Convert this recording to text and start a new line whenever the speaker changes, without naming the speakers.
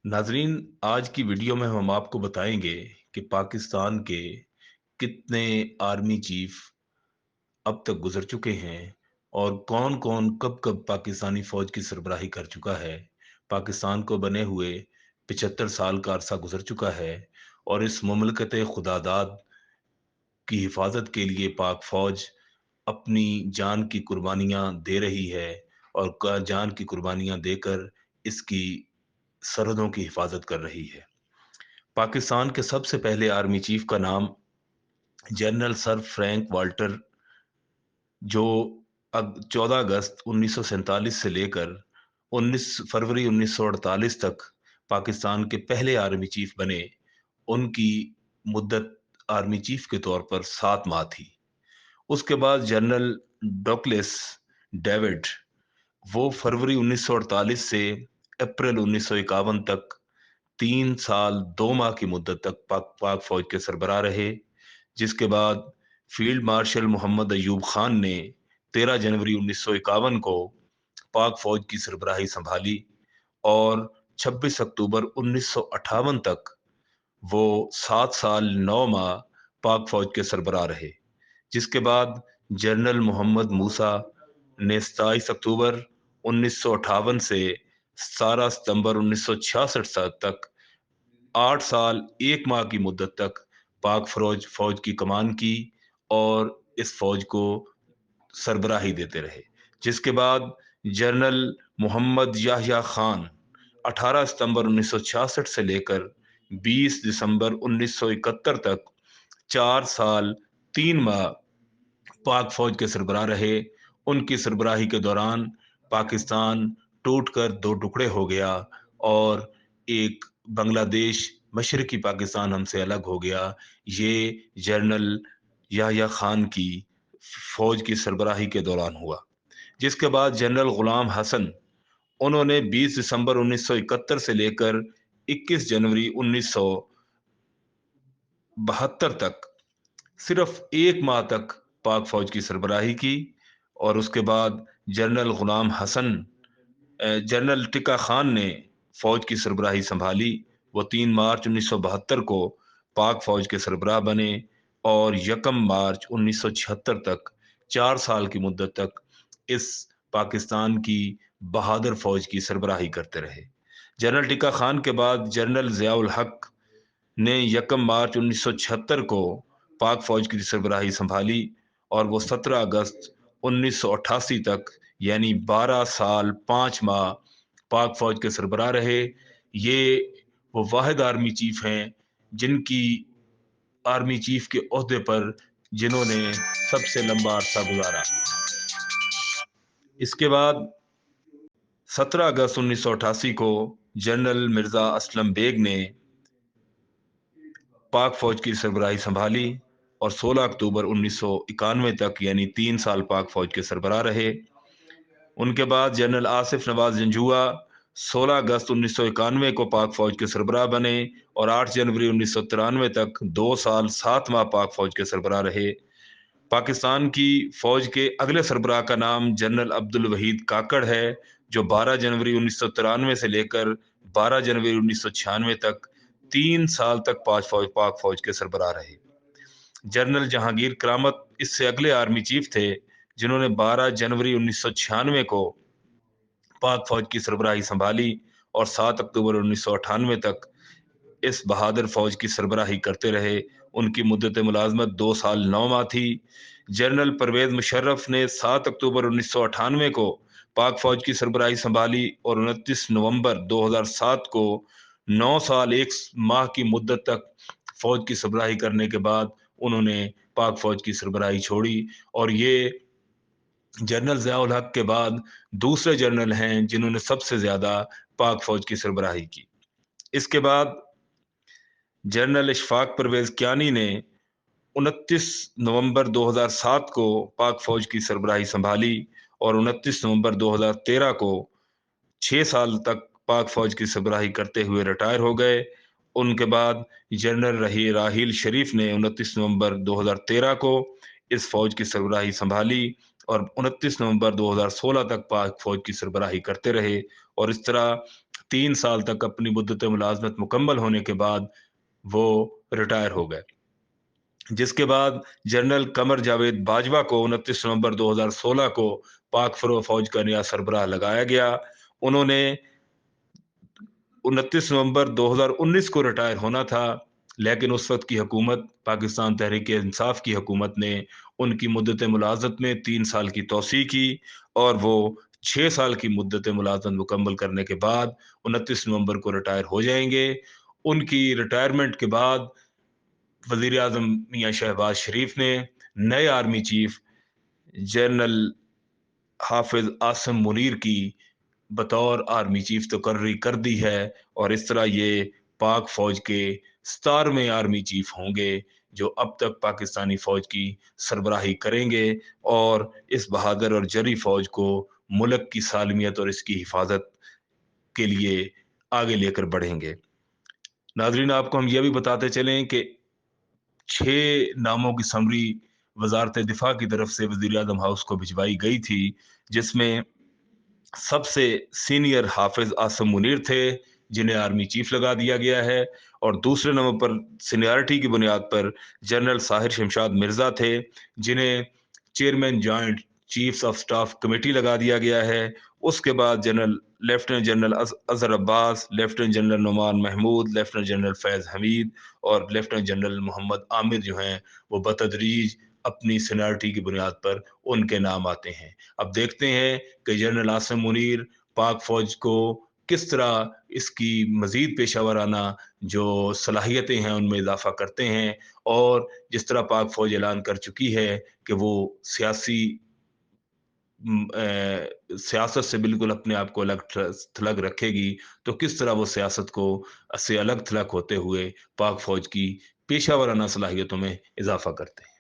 नाजरीन, आज की वीडियो में हम आपको बताएंगे कि पाकिस्तान के कितने आर्मी चीफ अब तक गुजर चुके हैं और कौन कौन कब कब पाकिस्तानी फौज की सरबराही कर चुका है। पाकिस्तान को बने हुए 75 साल का अरसा गुजर चुका है और इस मुमलकत खुदादाद की हिफाजत के लिए पाक फौज अपनी जान की कुर्बानियां दे रही है और जान की कुर्बानियां देकर इसकी सरहदों की हिफाजत कर रही है। पाकिस्तान के सबसे पहले आर्मी चीफ का नाम जनरल सर फ्रैंक वाल्टर, जो 14 अगस्त 1947 से लेकर 19 फरवरी 1948 तक पाकिस्तान के पहले आर्मी चीफ बने। उनकी मुद्दत आर्मी चीफ के तौर पर 7 माह थी। उसके बाद जनरल डॉकलेस डेविड, वो फरवरी 1948 से अप्रैल 1951 तक 3 साल 2 माह की मुद्दत तक पाक फौज के सरबराह रहे। जिसके बाद फील्ड मार्शल मोहम्मद अयूब खान ने 13 जनवरी 1951 को पाक फौज की सरबराही संभाली और 26 अक्टूबर 1958 तक वो 7 साल 9 माह पाक फौज के सरबराह रहे। जिसके बाद जनरल मोहम्मद मूसा ने 27 अक्टूबर 1958 से 17 सितंबर 1966 तक 8 साल 1 माह की मुद्दत तक पाक फौज फौज की कमान की और इस फौज को सरबराही देते रहे। जिसके बाद जनरल मोहम्मद याह्या खान 18 सितंबर 1966 से लेकर 20 दिसंबर 1971 तक 4 साल 3 माह पाक फौज के सरबराह रहे। उनकी सरबराही के दौरान पाकिस्तान टूटकर दो टुकड़े हो गया और एक बांग्लादेश, मशरकी पाकिस्तान हमसे अलग हो गया। ये जनरल याह्या खान की फौज की सरबराही के दौरान हुआ। जिसके बाद जनरल गुलाम हसन, उन्होंने 20 दिसंबर 1971 से लेकर 21 जनवरी 1972 तक सिर्फ 1 माह तक पाक फौज की सरबराही की। और उसके बाद जनरल गुलाम हसन, जनरल टिक्का खान ने फौज की सरबराही संभाली। वो 3 मार्च 1972 को पाक फौज के सरबराह बने और 1 मार्च 1976 तक 4 साल की मुद्दत तक इस पाकिस्तान की बहादुर फौज की सरबराही करते रहे। जनरल टिक्का खान के बाद जनरल जियाउल हक ने 1 मार्च 1976 को पाक फौज की सरबराही संभाली और वो 17 अगस्त 1988 तक यानी 12 साल 5 माह पाक फौज के सरबराह रहे। ये वो वाहिद आर्मी चीफ हैं जिनकी आर्मी चीफ के ओहदे पर जिन्होंने सबसे लंबा अरसा गुजारा। इसके बाद 17 अगस्त 1988 को जनरल मिर्जा असलम बेग ने पाक फौज की सरबराही संभाली और 16 अक्टूबर 1991 तक यानी 3 साल पाक फौज के सरबराह रहे। उनके बाद जनरल आसिफ नवाज जंजुआ 16 अगस्त 1991 को पाक फौज के सरबराह बने और 8 जनवरी 1993 तक 2 साल 7 माह पाक फौज के सरबराह रहे। पाकिस्तान की फौज के अगले सरबराह का नाम जनरल अब्दुल वहीद काकड़ है, जो 12 जनवरी 1993 से लेकर 12 जनवरी 1996 तक 3 साल तक पाक फौज के सरबराह रहे। जनरल जहांगीर करामत इससे अगले आर्मी चीफ थे जिन्होंने 12 जनवरी 1996 को पाक फौज की सरबराही संभाली और 7 अक्टूबर 1998 तक इस बहादुर फौज की सरबराही करते रहे। उनकी मुद्दत मुलाजमत 2 साल 9 माह थी। जनरल परवेज मुशर्रफ ने 7 अक्टूबर 1998 को पाक फौज की सरबराही संभाली और 29 नवंबर 2007 को 9 साल 1 माह की मुद्दत तक फौज की सरबराही करने के बाद उन्होंने पाक फौज की सरबराही छोड़ी। और ये जनरल ज़ियाउल हक के बाद दूसरे जनरल हैं जिन्होंने सबसे ज्यादा पाक फौज की सरबराही की। इसके बाद जनरल इशफाक परवेज कियानी ने 29 नवंबर 2007 को पाक फौज की सरबराही संभाली और 29 नवंबर 2013 को 6 साल तक पाक फौज की सरबराही करते हुए रिटायर हो गए। उनके बाद जनरल रही राहील शरीफ ने 29 नवंबर 2013 को इस फौज की सरबराही संभाली और 29 नवंबर 2016 तक पाक फौज की सरबराही करते रहे। और इस तरह 3 साल तक अपनी मुद्दत मुलाजमत मुकम्मल होने के बाद वो रिटायर हो गए, जिसके बाद जनरल कमर जावेद बाजवा को 29 नवंबर 2016 को पाक फरो फौज का नया सरबराह लगाया गया। उन्होंने 29 नवंबर 2019 को रिटायर होना था, लेकिन उस वक्त की हुकूमत, पाकिस्तान तहरीक इंसाफ की हुकूमत ने उनकी मुद्दत मुलाजमत में 3 साल की तोसी की और वो 6 साल की मुद्दत मुलाजमत मुकम्मल करने के बाद 29 नवंबर को रिटायर हो जाएंगे। उनकी रिटायरमेंट के बाद वजीर आजम मियाँ शहबाज शरीफ ने नए आर्मी चीफ जनरल हाफिज आसिम मुनीर की बतौर आर्मी चीफ तकर्री कर दी है और इस तरह ये पाक फौज के 17वें आर्मी चीफ होंगे जो अब तक पाकिस्तानी फौज की सरबराही करेंगे और इस बहादुर और जरी फौज को मुल्क की सालमियत और इसकी हिफाजत के लिए आगे लेकर बढ़ेंगे। नाजरीन, आपको हम यह भी बताते चलें कि 6 नामों की समरी वजारत दिफा की तरफ से वजीर आजम हाउस को भिजवाई गई थी, जिसमें सबसे सीनियर हाफिज आसम मुनीर थे जिन्हें आर्मी चीफ लगा दिया गया है, और दूसरे नंबर पर सीनियरिटी की बुनियाद पर जनरल साहिर शमशाद मिर्जा थे जिन्हें chairman joint chiefs of staff committee लगा दिया गया है। उसके बाद general lieutenant general Azhar Abbas, lieutenant general Numan Mahmood, lieutenant general Faiz Hameed और लेफ्टिनेंट जनरल मोहम्मद आमिर जो हैं वो बतदरीज अपनी सीनियरिटी की बुनियाद पर उनके नाम आते हैं। अब देखते हैं कि जनरल आसिम मुनीर पाक फौज को किस तरह इसकी मजीद पेशा वराना जो सलाहियतें हैं उनमें इजाफा करते हैं, और जिस तरह पाक फौज ऐलान कर चुकी है कि वो सियासत से बिल्कुल अपने आप को अलग थलग रखेगी, तो किस तरह वो सियासत को से अलग थलग होते हुए पाक फौज की पेशा वराना सलाहियतों में इजाफा करते हैं।